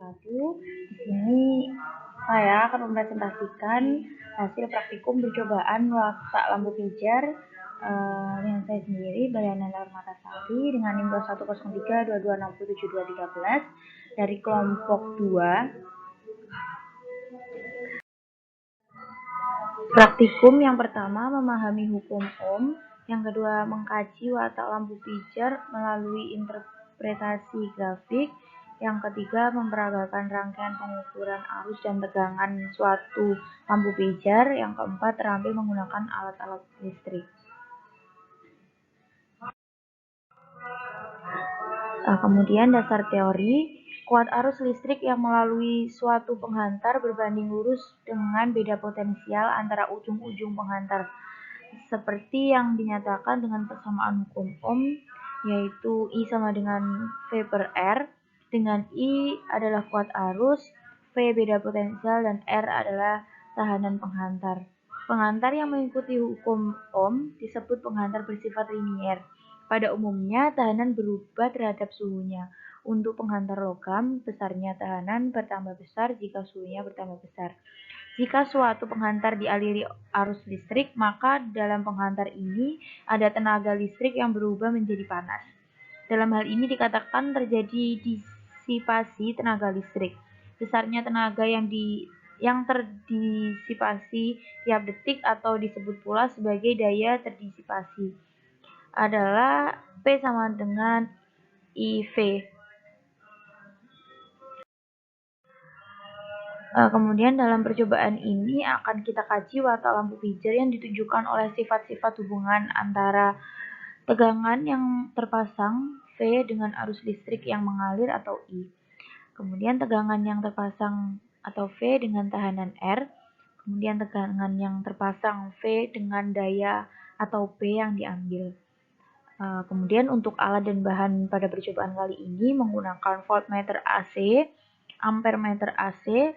1. Di sini saya akan mempresentasikan hasil praktikum percobaan watak lampu pijar dengan saya sendiri, Balyana Laurmatasari, dengan NIM 210322672313 dari kelompok 2. Praktikum yang pertama memahami hukum Ohm, yang kedua mengkaji watak lampu pijar melalui interpretasi grafik, yang ketiga memperagakan rangkaian pengukuran arus dan tegangan suatu lampu pijar, yang keempat terampil menggunakan alat-alat listrik. Kemudian dasar teori, kuat arus listrik yang melalui suatu penghantar berbanding lurus dengan beda potensial antara ujung-ujung penghantar, seperti yang dinyatakan dengan persamaan hukum Ohm, yaitu I sama dengan V per R, dengan I adalah kuat arus, V beda potensial, dan R adalah tahanan penghantar. Penghantar yang mengikuti hukum Ohm disebut penghantar bersifat linier. Pada umumnya, tahanan berubah terhadap suhunya. Untuk penghantar logam, besarnya tahanan bertambah besar jika suhunya bertambah besar. Jika suatu penghantar dialiri arus listrik, maka dalam penghantar ini ada tenaga listrik yang berubah menjadi panas. Dalam hal ini dikatakan terjadi disipasi tenaga listrik. Besarnya tenaga yang terdisipasi tiap detik atau disebut pula sebagai daya terdisipasi adalah P sama dengan IV. Kemudian dalam percobaan ini akan kita kaji watak lampu pijar yang ditunjukkan oleh sifat-sifat hubungan antara tegangan yang terpasang V dengan arus listrik yang mengalir atau I. Kemudian tegangan yang terpasang atau V dengan tahanan R. Kemudian tegangan yang terpasang V dengan daya atau P yang diambil. Kemudian untuk alat dan bahan pada percobaan kali ini menggunakan voltmeter AC, ampermeter AC,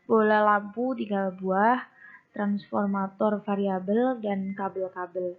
bola lampu 3 buah, transformator variabel, dan kabel-kabel.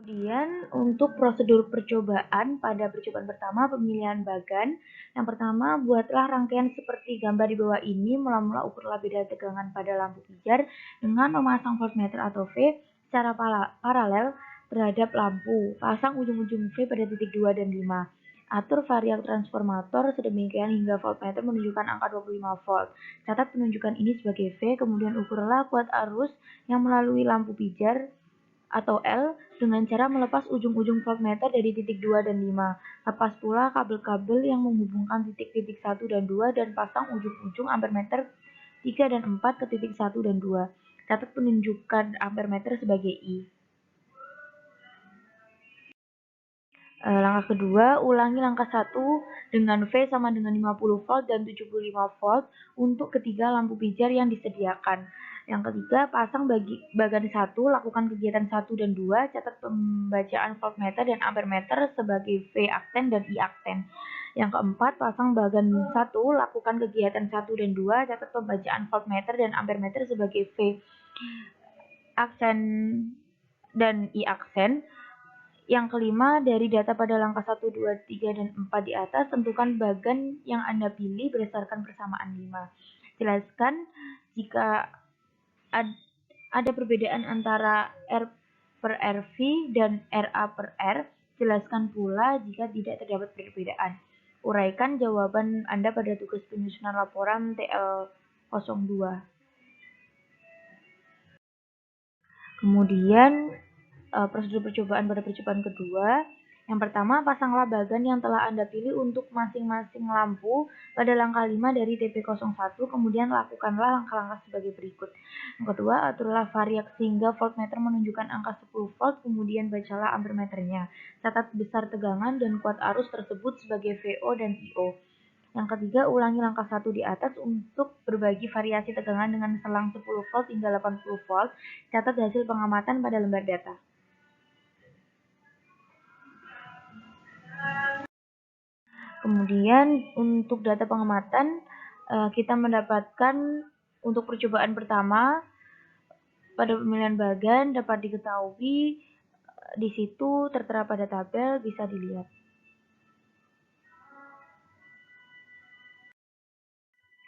Kemudian untuk prosedur percobaan pada percobaan pertama pemilihan bagan. Yang pertama, buatlah rangkaian seperti gambar di bawah ini. Mula-mula ukurlah beda tegangan pada lampu pijar dengan memasang voltmeter atau V secara paralel terhadap lampu. Pasang ujung-ujung V pada titik 2 dan 5. Atur variak transformator sedemikian hingga voltmeter menunjukkan angka 25 volt. Catat penunjukan ini sebagai V, kemudian ukurlah kuat arus yang melalui lampu pijar atau L dengan cara melepas ujung-ujung voltmeter dari titik 2 dan 5. Lepas pula kabel-kabel yang menghubungkan titik-titik 1 dan 2 dan pasang ujung-ujung ampermeter 3 dan 4 ke titik 1 dan 2. Catat penunjukan ampermeter sebagai I. Langkah kedua, ulangi langkah 1 dengan V sama dengan 50 volt dan 75 volt untuk ketiga lampu pijar yang disediakan. Yang ketiga, pasang bagan 1, lakukan kegiatan 1 dan 2, catat pembacaan voltmeter dan ampermeter sebagai V aksen dan I aksen. Yang keempat, pasang bagan 1, lakukan kegiatan 1 dan 2, catat pembacaan voltmeter dan ampermeter sebagai V aksen dan I aksen. Yang kelima, dari data pada langkah 1, 2, 3, dan 4 di atas, tentukan bagan yang Anda pilih berdasarkan persamaan 5. Jelaskan jika ada perbedaan antara R per RV dan RA per R. Jelaskan pula jika tidak terdapat perbedaan. Uraikan jawaban Anda pada tugas penyusunan laporan TL02. Kemudian prosedur percobaan pada percobaan kedua. Yang pertama, pasanglah bagan yang telah Anda pilih untuk masing-masing lampu pada langkah 5 dari TP01, kemudian lakukanlah langkah-langkah sebagai berikut. Yang kedua, aturlah variak sehingga voltmeter menunjukkan angka 10 volt, kemudian bacalah ampermeternya. Catat besar tegangan dan kuat arus tersebut sebagai VO dan IO. Yang ketiga, ulangi langkah 1 di atas untuk berbagi variasi tegangan dengan selang 10 volt hingga 80 volt. Catat hasil pengamatan pada lembar data. Kemudian untuk data pengamatan kita mendapatkan untuk percobaan pertama pada pemilihan bagan dapat diketahui di situ tertera pada tabel, bisa dilihat.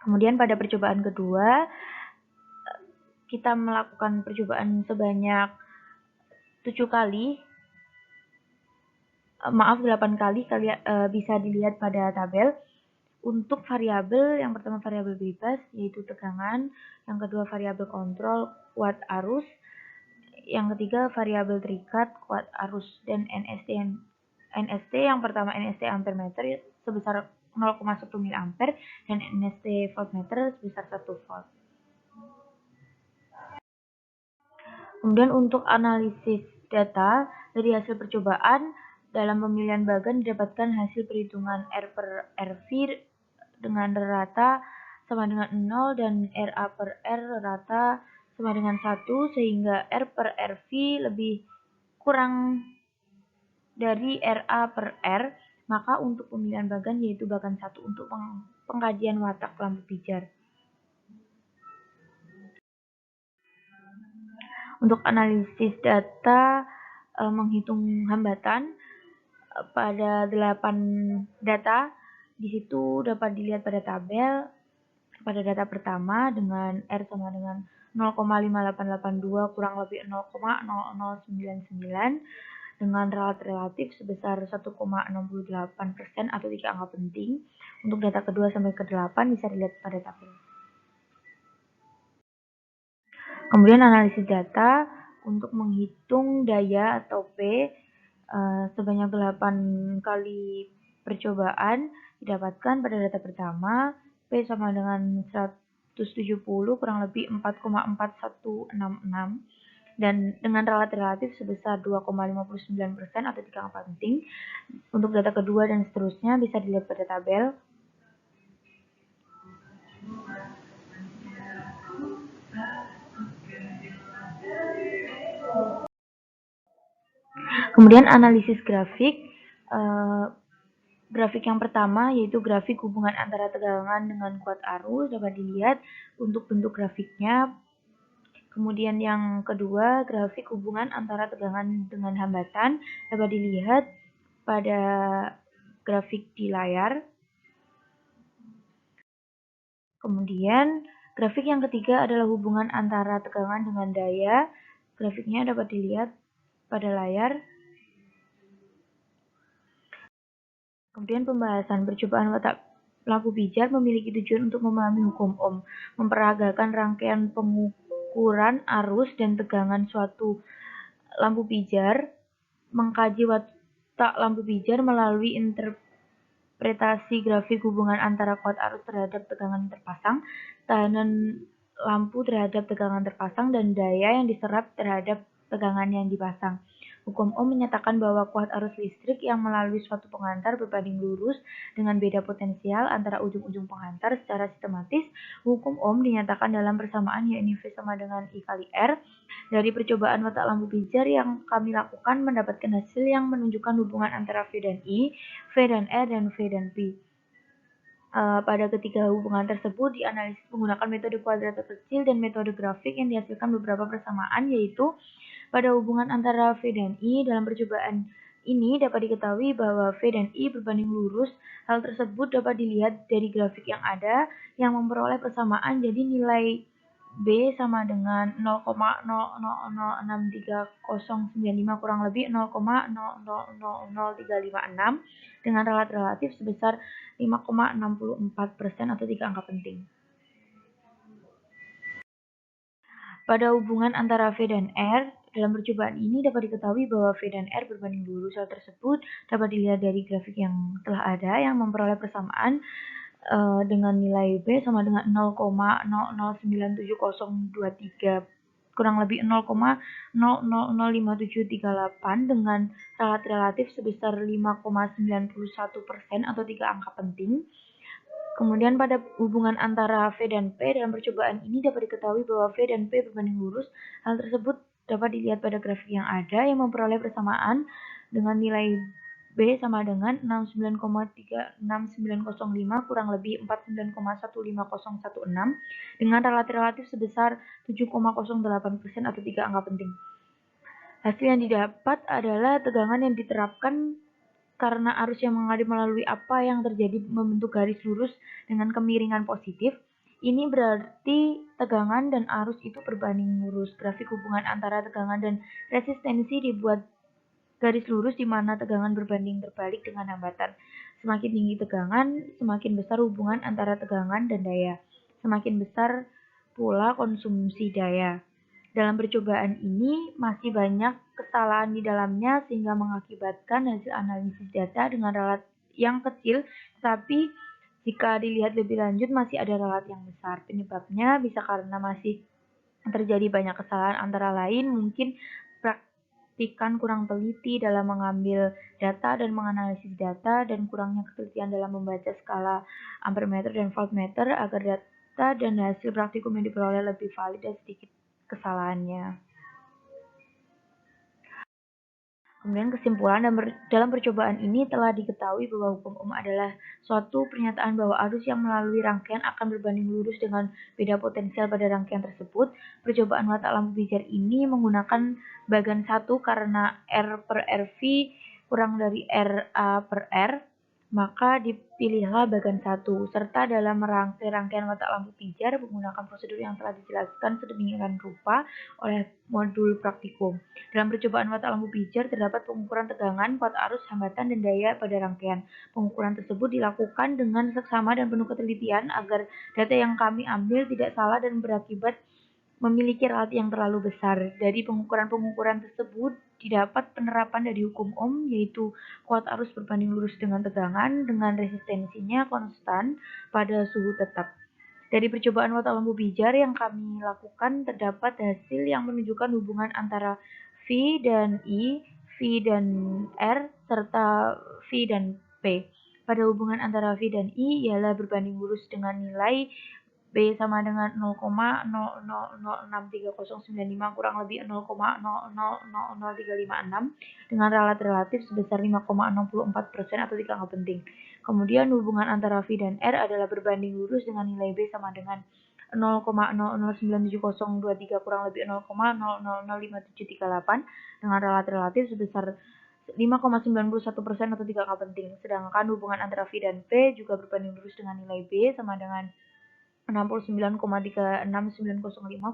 Kemudian pada percobaan kedua, kita melakukan percobaan sebanyak 7 kali, 8 kali, bisa dilihat pada tabel. Untuk variabel, yang pertama variabel bebas, yaitu tegangan, yang kedua variabel kontrol, kuat arus, yang ketiga variabel terikat, kuat arus, dan NST yang pertama NST ampere meter sebesar 0,1 mA dan NST voltmeter sebesar 1 volt. Kemudian untuk analisis data dari hasil percobaan, dalam pemilihan bagan didapatkan hasil perhitungan R per RV dengan rata sama dengan 0 dan RA per R rata sama dengan 1, sehingga R per RV lebih kurang dari RA per R, maka untuk pemilihan bagan yaitu bagan 1 untuk pengkajian watak lampu pijar. Untuk analisis data menghitung hambatan pada 8 data, di situ dapat dilihat pada tabel. Pada data pertama dengan R sama dengan 0,5882 kurang lebih 0,0099 dengan relatif sebesar 1,68% atau 3 angka penting. Untuk data kedua sampai ke-8 bisa dilihat pada tabel. Kemudian analisis data untuk menghitung daya atau P sebanyak 8 kali percobaan didapatkan pada data pertama. P sama dengan 170 kurang lebih 4,4166 dan dengan relatif sebesar 2,59% atau 3 angka penting. Untuk data kedua dan seterusnya bisa dilihat pada tabel. Kemudian analisis grafik. Grafik yang pertama yaitu grafik hubungan antara tegangan dengan kuat arus dapat dilihat untuk bentuk grafiknya. Kemudian yang kedua, grafik hubungan antara tegangan dengan hambatan dapat dilihat pada grafik di layar. Kemudian grafik yang ketiga adalah hubungan antara tegangan dengan daya. Grafiknya dapat dilihat pada layar. Kemudian pembahasan percobaan watak lampu pijar memiliki tujuan untuk memahami hukum Ohm, memperagakan rangkaian pengukuran arus dan tegangan suatu lampu pijar, mengkaji watak lampu pijar melalui interpretasi grafik hubungan antara kuat arus terhadap tegangan terpasang, tahanan lampu terhadap tegangan terpasang, dan daya yang diserap terhadap tegangan yang dipasang. Hukum Ohm menyatakan bahwa kuat arus listrik yang melalui suatu penghantar berbanding lurus dengan beda potensial antara ujung-ujung penghantar secara sistematis. Hukum Ohm dinyatakan dalam persamaan yakni V sama dengan I kali R. Dari percobaan watak lampu pijar yang kami lakukan mendapatkan hasil yang menunjukkan hubungan antara V dan I, V dan R, dan V dan P. Pada ketiga hubungan tersebut dianalisis menggunakan metode kuadratur kecil dan metode grafik yang dihasilkan beberapa persamaan, yaitu pada hubungan antara V dan I. Dalam percobaan ini dapat diketahui bahwa V dan I berbanding lurus. Hal tersebut dapat dilihat dari grafik yang ada yang memperoleh persamaan, jadi nilai B sama dengan 0,006395 kurang lebih 0,000356 dengan relatif sebesar 5,64% atau 3 angka penting. Pada hubungan antara V dan R, dalam percobaan ini dapat diketahui bahwa V dan R berbanding lurus. Hal tersebut dapat dilihat dari grafik yang telah ada yang memperoleh persamaan dengan nilai B sama dengan 0,009723 kurang lebih 0,005738 dengan relatif sebesar 5,91% atau 3 angka penting. Kemudian pada hubungan antara V dan P dalam percobaan ini dapat diketahui bahwa V dan P berbanding lurus. Hal tersebut dapat dilihat pada grafik yang ada yang memperoleh persamaan dengan nilai B sama dengan 69,36905 kurang lebih 49,15016 dengan relatif sebesar 7,08% atau 3 angka penting. Hasil yang didapat adalah tegangan yang diterapkan karena arus yang mengalir melalui apa yang terjadi membentuk garis lurus dengan kemiringan positif. Ini berarti tegangan dan arus itu berbanding lurus. Grafik hubungan antara tegangan dan resistensi dibuat garis lurus di mana tegangan berbanding terbalik dengan hambatan. Semakin tinggi tegangan, semakin besar hubungan antara tegangan dan daya. Semakin besar pula konsumsi daya. Dalam percobaan ini masih banyak kesalahan di dalamnya sehingga mengakibatkan hasil analisis data dengan relat yang kecil, tapi jika dilihat lebih lanjut masih ada relat yang besar. Penyebabnya bisa karena masih terjadi banyak kesalahan, antara lain mungkin praktikan kurang teliti dalam mengambil data dan menganalisis data, dan kurangnya ketelitian dalam membaca skala ampermeter dan voltmeter agar data dan hasil praktikum yang diperoleh lebih valid dan sedikit kesalahannya. Kemudian kesimpulan, dalam percobaan ini telah diketahui bahwa hukum Ohm adalah suatu pernyataan bahwa arus yang melalui rangkaian akan berbanding lurus dengan beda potensial pada rangkaian tersebut. Percobaan watak lampu pijar ini menggunakan bagan 1 karena R per RV kurang dari RA per R, maka dipilihlah bagan 1, serta dalam rangkaian watak lampu pijar menggunakan prosedur yang telah dijelaskan sedemikian rupa oleh modul praktikum. Dalam percobaan watak lampu pijar terdapat pengukuran tegangan, kuat arus, hambatan, dan daya pada rangkaian. Pengukuran tersebut dilakukan dengan seksama dan penuh ketelitian agar data yang kami ambil tidak salah dan berakibat memiliki relat yang terlalu besar. Dari pengukuran-pengukuran tersebut didapat penerapan dari hukum Ohm, yaitu kuat arus berbanding lurus dengan tegangan dengan resistensinya konstan pada suhu tetap. Dari percobaan watak lampu pijar yang kami lakukan terdapat hasil yang menunjukkan hubungan antara V dan I, V dan R, serta V dan P. Pada hubungan antara V dan I ialah berbanding lurus dengan nilai B sama dengan 0,00063095 kurang lebih 0,000356 dengan relat relatif sebesar 5,64% atau tidak penting. Kemudian hubungan antara V dan R adalah berbanding lurus dengan nilai B sama dengan 0,009702 kurang lebih 0,005738 dengan relat relatif sebesar 5,91% atau tidak penting. Sedangkan hubungan antara V dan P juga berbanding lurus dengan nilai B sama dengan 69,36905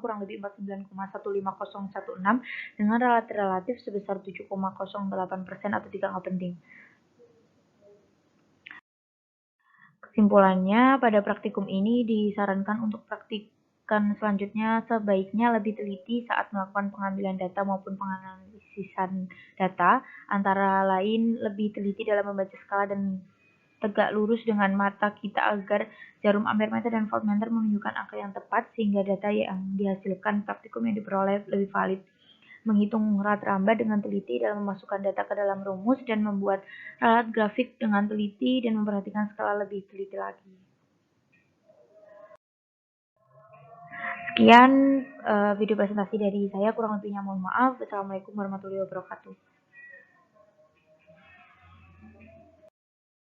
kurang lebih 49,15016 dengan relat relatif sebesar 7,08% atau tidak penting. Kesimpulannya, pada praktikum ini disarankan untuk praktikan selanjutnya sebaiknya lebih teliti saat melakukan pengambilan data maupun penganalisisan data, antara lain lebih teliti dalam membaca skala dan tegak lurus dengan mata kita agar jarum ampermeter dan voltmeter menunjukkan angka yang tepat sehingga data yang dihasilkan praktikum yang diperoleh lebih valid. Menghitung relat rambat dengan teliti dalam memasukkan data ke dalam rumus dan membuat relat grafik dengan teliti dan memperhatikan skala lebih teliti lagi. Sekian video presentasi dari saya, kurang lebihnya mohon maaf. Wassalamualaikum warahmatullahi wabarakatuh.